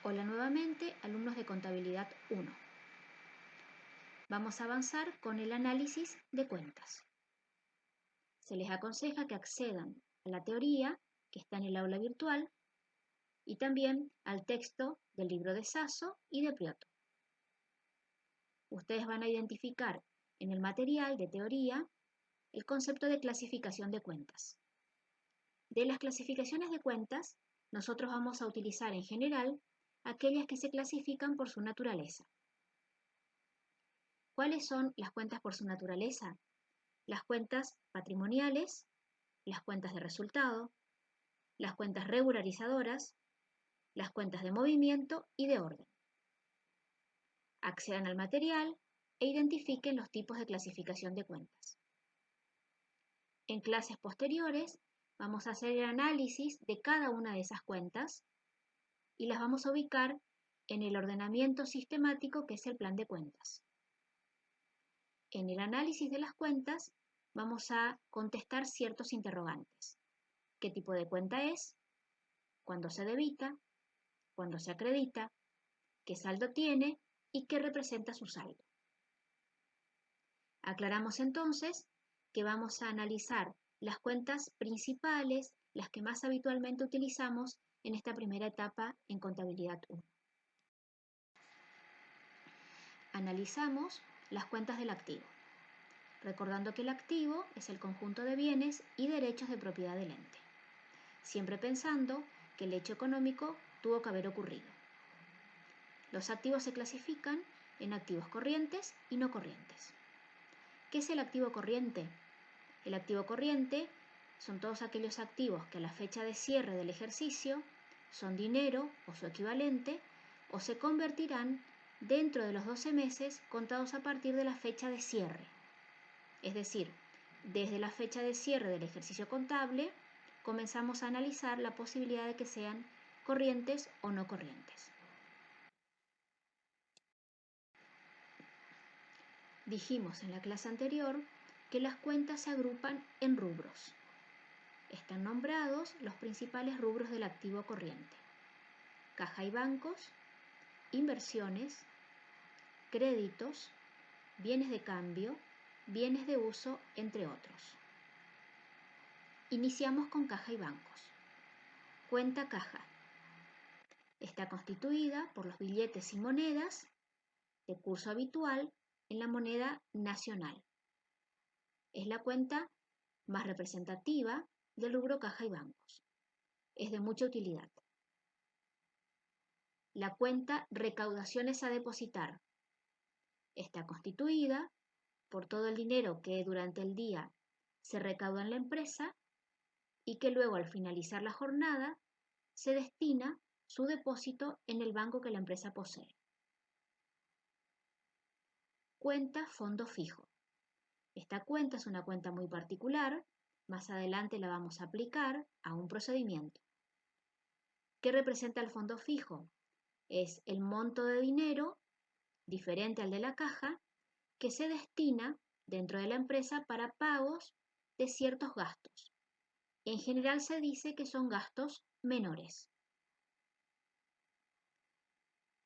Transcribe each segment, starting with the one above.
Hola nuevamente, alumnos de Contabilidad 1. Vamos a avanzar con el análisis de cuentas. Se les aconseja que accedan a la teoría que está en el aula virtual y también al texto del libro de Sasso y de Prioto. Ustedes van a identificar en el material de teoría el concepto de clasificación de cuentas. De las clasificaciones de cuentas, nosotros vamos a utilizar en general aquellas que se clasifican por su naturaleza. ¿Cuáles son las cuentas por su naturaleza? Las cuentas patrimoniales, las cuentas de resultado, las cuentas regularizadoras, las cuentas de movimiento y de orden. Accedan al material e identifiquen los tipos de clasificación de cuentas. En clases posteriores vamos a hacer el análisis de cada una de esas cuentas y las vamos a ubicar en el ordenamiento sistemático que es el plan de cuentas. En el análisis de las cuentas vamos a contestar ciertos interrogantes. ¿Qué tipo de cuenta es? ¿Cuándo se debita? ¿Cuándo se acredita? ¿Qué saldo tiene? ¿Y qué representa su saldo? Aclaramos entonces que vamos a analizar las cuentas principales, las que más habitualmente utilizamos en esta primera etapa en Contabilidad 1. Analizamos las cuentas del activo, recordando que el activo es el conjunto de bienes y derechos de propiedad del ente, siempre pensando que el hecho económico tuvo que haber ocurrido. Los activos se clasifican en activos corrientes y no corrientes. ¿Qué es el activo corriente? El activo corriente son todos aquellos activos que a la fecha de cierre del ejercicio son dinero o su equivalente o se convertirán dentro de los 12 meses contados a partir de la fecha de cierre. Es decir, desde la fecha de cierre del ejercicio contable comenzamos a analizar la posibilidad de que sean corrientes o no corrientes. Dijimos en la clase anterior que las cuentas se agrupan en rubros. Están nombrados los principales rubros del activo corriente: caja y bancos, inversiones, créditos, bienes de cambio, bienes de uso, entre otros. Iniciamos con caja y bancos. Cuenta caja. Está constituida por los billetes y monedas de curso habitual en la moneda nacional. Es la cuenta más representativa del rubro caja y bancos. Es de mucha utilidad. La cuenta recaudaciones a depositar. Está constituida por todo el dinero que durante el día se recauda en la empresa y que luego al finalizar la jornada se destina su depósito en el banco que la empresa posee. Cuenta fondo fijo. Esta cuenta es una cuenta muy particular, más adelante la vamos a aplicar a un procedimiento. ¿Qué representa el fondo fijo? Es el monto de dinero, diferente al de la caja, que se destina dentro de la empresa para pagos de ciertos gastos. En general se dice que son gastos menores.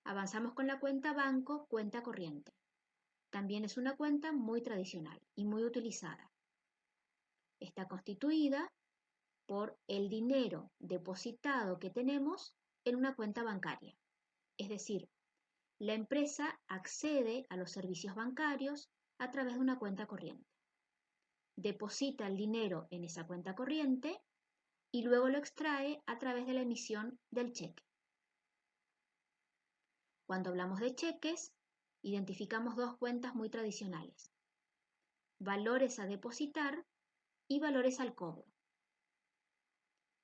Avanzamos con la cuenta banco, cuenta corriente. También es una cuenta muy tradicional y muy utilizada. Está constituida por el dinero depositado que tenemos en una cuenta bancaria. Es decir, la empresa accede a los servicios bancarios a través de una cuenta corriente. Deposita el dinero en esa cuenta corriente y luego lo extrae a través de la emisión del cheque. Cuando hablamos de cheques, identificamos dos cuentas muy tradicionales: valores a depositar y valores al cobro.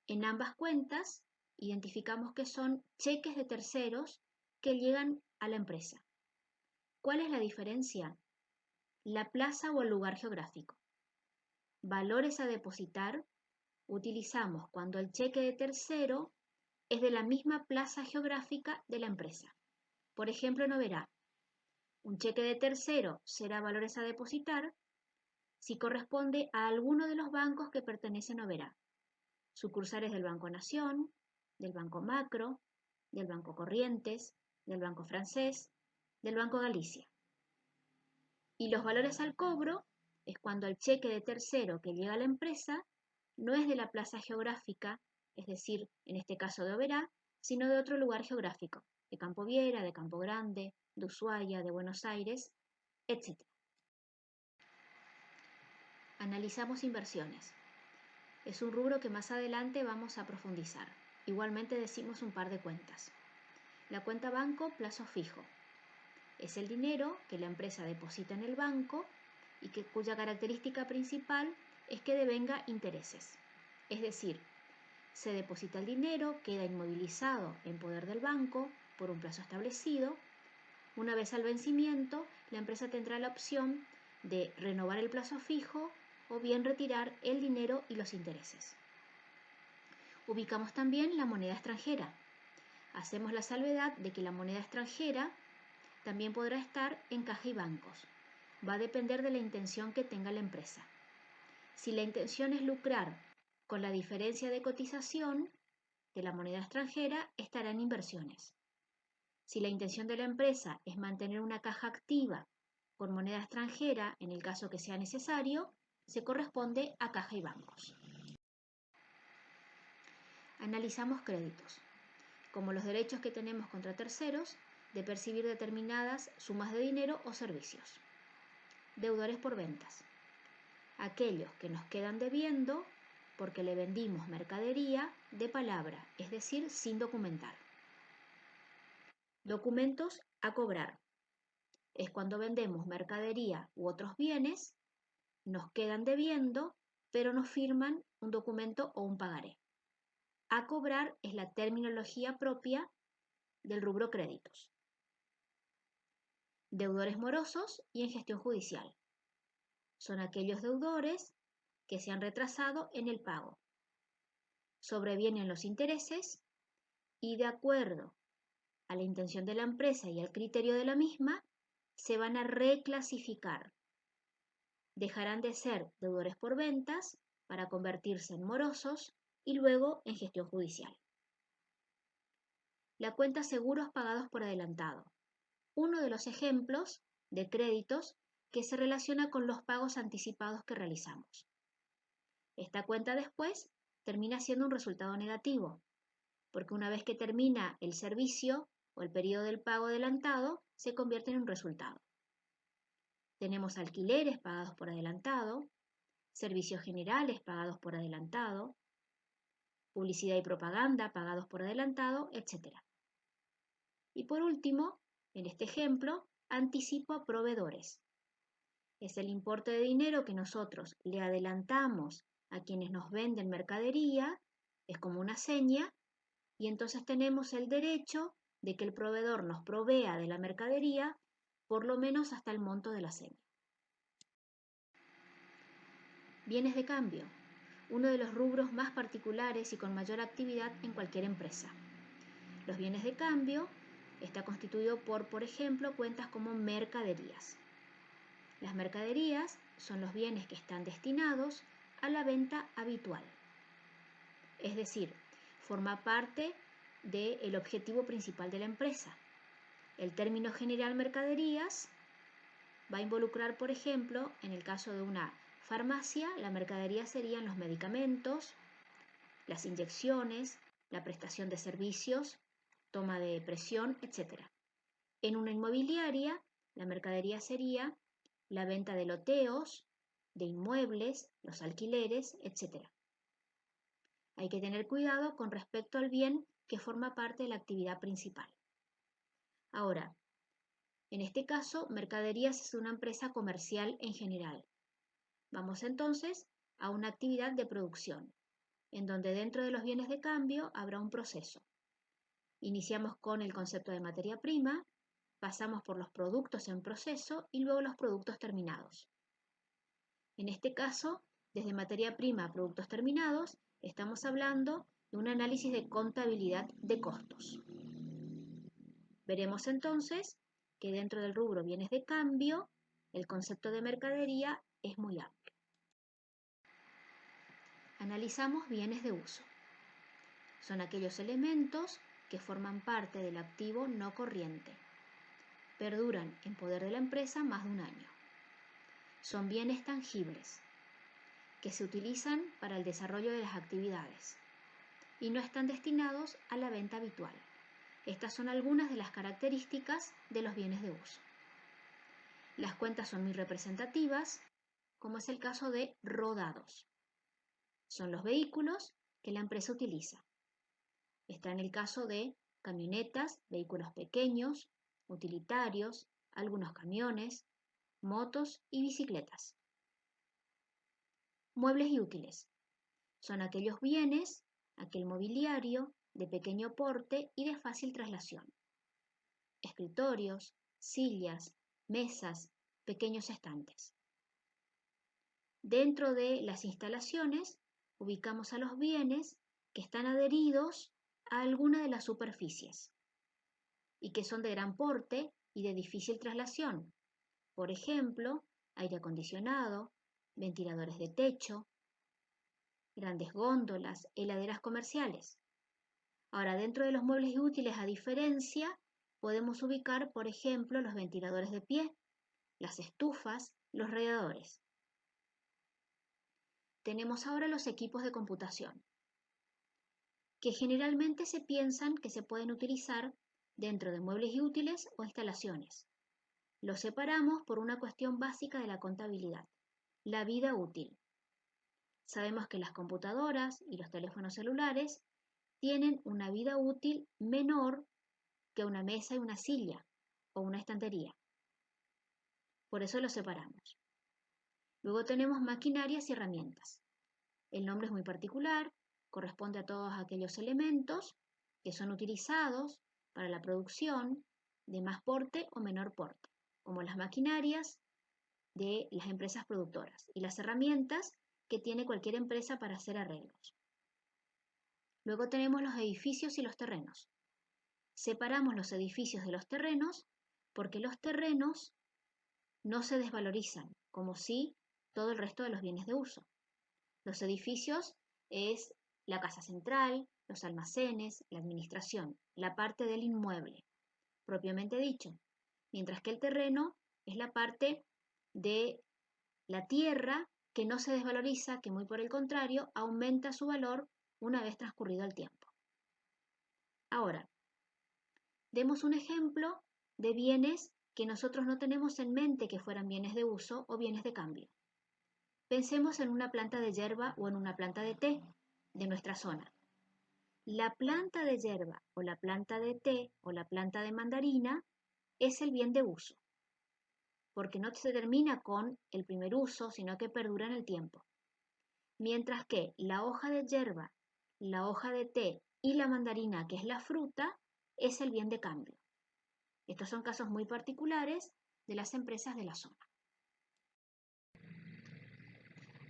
En ambas cuentas identificamos que son cheques de terceros que llegan a la empresa. ¿Cuál es la diferencia? La plaza o el lugar geográfico. Valores a depositar utilizamos cuando el cheque de tercero es de la misma plaza geográfica de la empresa. Por ejemplo, en Oberá, un cheque de tercero será valores a depositar si corresponde a alguno de los bancos que pertenecen a Oberá, sucursales del Banco Nación, del Banco Macro, del Banco Corrientes, del Banco Francés, del Banco Galicia. Y los valores al cobro es cuando el cheque de tercero que llega a la empresa no es de la plaza geográfica, es decir, en este caso de Oberá, sino de otro lugar geográfico, de Campo Viera, de Campo Grande, de Ushuaia, de Buenos Aires, etc. Analizamos inversiones. Es un rubro que más adelante vamos a profundizar. Igualmente decimos un par de cuentas. La cuenta banco plazo fijo. Es el dinero que la empresa deposita en el banco y cuya característica principal es que devenga intereses. Es decir, se deposita el dinero, queda inmovilizado en poder del banco por un plazo establecido. Una vez al vencimiento, la empresa tendrá la opción de renovar el plazo fijo o bien retirar el dinero y los intereses. Ubicamos también la moneda extranjera. Hacemos la salvedad de que la moneda extranjera también podrá estar en caja y bancos. Va a depender de la intención que tenga la empresa. Si la intención es lucrar con la diferencia de cotización de la moneda extranjera, estará en inversiones. Si la intención de la empresa es mantener una caja activa con moneda extranjera, en el caso que sea necesario, se corresponde a caja y bancos. Analizamos créditos, como los derechos que tenemos contra terceros de percibir determinadas sumas de dinero o servicios. Deudores por ventas. Aquellos que nos quedan debiendo porque le vendimos mercadería de palabra, es decir, sin documentar. Documentos a cobrar. Es cuando vendemos mercadería u otros bienes, nos quedan debiendo, pero nos firman un documento o un pagaré. A cobrar es la terminología propia del rubro créditos. Deudores morosos y en gestión judicial. Son aquellos deudores que se han retrasado en el pago. Sobrevienen los intereses y de acuerdo a la intención de la empresa y al criterio de la misma, se van a reclasificar. Dejarán de ser deudores por ventas para convertirse en morosos y luego en gestión judicial. La cuenta seguros pagados por adelantado. Uno de los ejemplos de créditos que se relaciona con los pagos anticipados que realizamos. Esta cuenta después termina siendo un resultado negativo, porque una vez que termina el servicio o el periodo del pago adelantado, se convierte en un resultado. Tenemos alquileres pagados por adelantado, servicios generales pagados por adelantado, publicidad y propaganda pagados por adelantado, etc. Y por último, en este ejemplo, anticipo a proveedores. Es el importe de dinero que nosotros le adelantamos a quienes nos venden mercadería, es como una seña, y entonces tenemos el derecho de que el proveedor nos provea de la mercadería por lo menos hasta el monto de la seña. Bienes de cambio, uno de los rubros más particulares y con mayor actividad en cualquier empresa. Los bienes de cambio está constituido por ejemplo, cuentas como mercaderías. Las mercaderías son los bienes que están destinados a la venta habitual. Es decir, forma parte del objetivo principal de la empresa. El término general mercaderías va a involucrar, por ejemplo, en el caso de una farmacia, la mercadería serían los medicamentos, las inyecciones, la prestación de servicios, toma de presión, etc. En una inmobiliaria, la mercadería sería la venta de loteos, de inmuebles, los alquileres, etc. Hay que tener cuidado con respecto al bien que forma parte de la actividad principal. Ahora, en este caso, mercaderías es una empresa comercial en general. Vamos entonces a una actividad de producción, en donde dentro de los bienes de cambio habrá un proceso. Iniciamos con el concepto de materia prima, pasamos por los productos en proceso y luego los productos terminados. En este caso, desde materia prima a productos terminados, estamos hablando de un análisis de contabilidad de costos. Veremos entonces que dentro del rubro bienes de cambio, el concepto de mercadería es muy amplio. Analizamos bienes de uso. Son aquellos elementos que forman parte del activo no corriente. Perduran en poder de la empresa más de un año. Son bienes tangibles que se utilizan para el desarrollo de las actividades y no están destinados a la venta habitual. Estas son algunas de las características de los bienes de uso. Las cuentas son muy representativas, como es el caso de rodados. Son los vehículos que la empresa utiliza. Está en el caso de camionetas, vehículos pequeños, utilitarios, algunos camiones, motos y bicicletas. Muebles y útiles. Son aquellos bienes, aquel mobiliario de pequeño porte y de fácil traslación. Escritorios, sillas, mesas, pequeños estantes. Dentro de las instalaciones ubicamos a los bienes que están adheridos a alguna de las superficies y que son de gran porte y de difícil traslación. Por ejemplo, aire acondicionado, ventiladores de techo, grandes góndolas, heladeras comerciales. Ahora, dentro de los muebles y útiles, a diferencia, podemos ubicar, por ejemplo, los ventiladores de pie, las estufas, los radiadores. Tenemos ahora los equipos de computación, que generalmente se piensan que se pueden utilizar dentro de muebles y útiles o instalaciones. Los separamos por una cuestión básica de la contabilidad, la vida útil. Sabemos que las computadoras y los teléfonos celulares tienen una vida útil menor que una mesa y una silla o una estantería. Por eso los separamos. Luego tenemos maquinarias y herramientas. El nombre es muy particular, corresponde a todos aquellos elementos que son utilizados para la producción de más porte o menor porte, como las maquinarias de las empresas productoras y las herramientas que tiene cualquier empresa para hacer arreglos. Luego tenemos los edificios y los terrenos. Separamos los edificios de los terrenos porque los terrenos no se desvalorizan, como sí todo el resto de los bienes de uso. Los edificios es la casa central, los almacenes, la administración, la parte del inmueble, propiamente dicho, mientras que el terreno es la parte de la tierra que no se desvaloriza, que muy por el contrario aumenta su valor una vez transcurrido el tiempo. Ahora, demos un ejemplo de bienes que nosotros no tenemos en mente que fueran bienes de uso o bienes de cambio. Pensemos en una planta de yerba o en una planta de té de nuestra zona. La planta de yerba o la planta de té o la planta de mandarina es el bien de uso, porque no se termina con el primer uso, sino que perdura en el tiempo. Mientras que la hoja de yerba, la hoja de té y la mandarina, que es la fruta, es el bien de cambio. Estos son casos muy particulares de las empresas de la zona.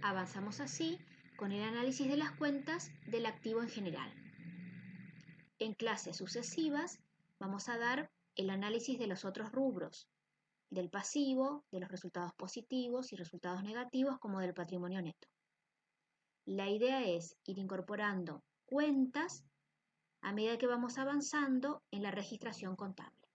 Avanzamos así con el análisis de las cuentas del activo en general. En clases sucesivas vamos a dar el análisis de los otros rubros, del pasivo, de los resultados positivos y resultados negativos, como del patrimonio neto. La idea es ir incorporando cuentas a medida que vamos avanzando en la registración contable.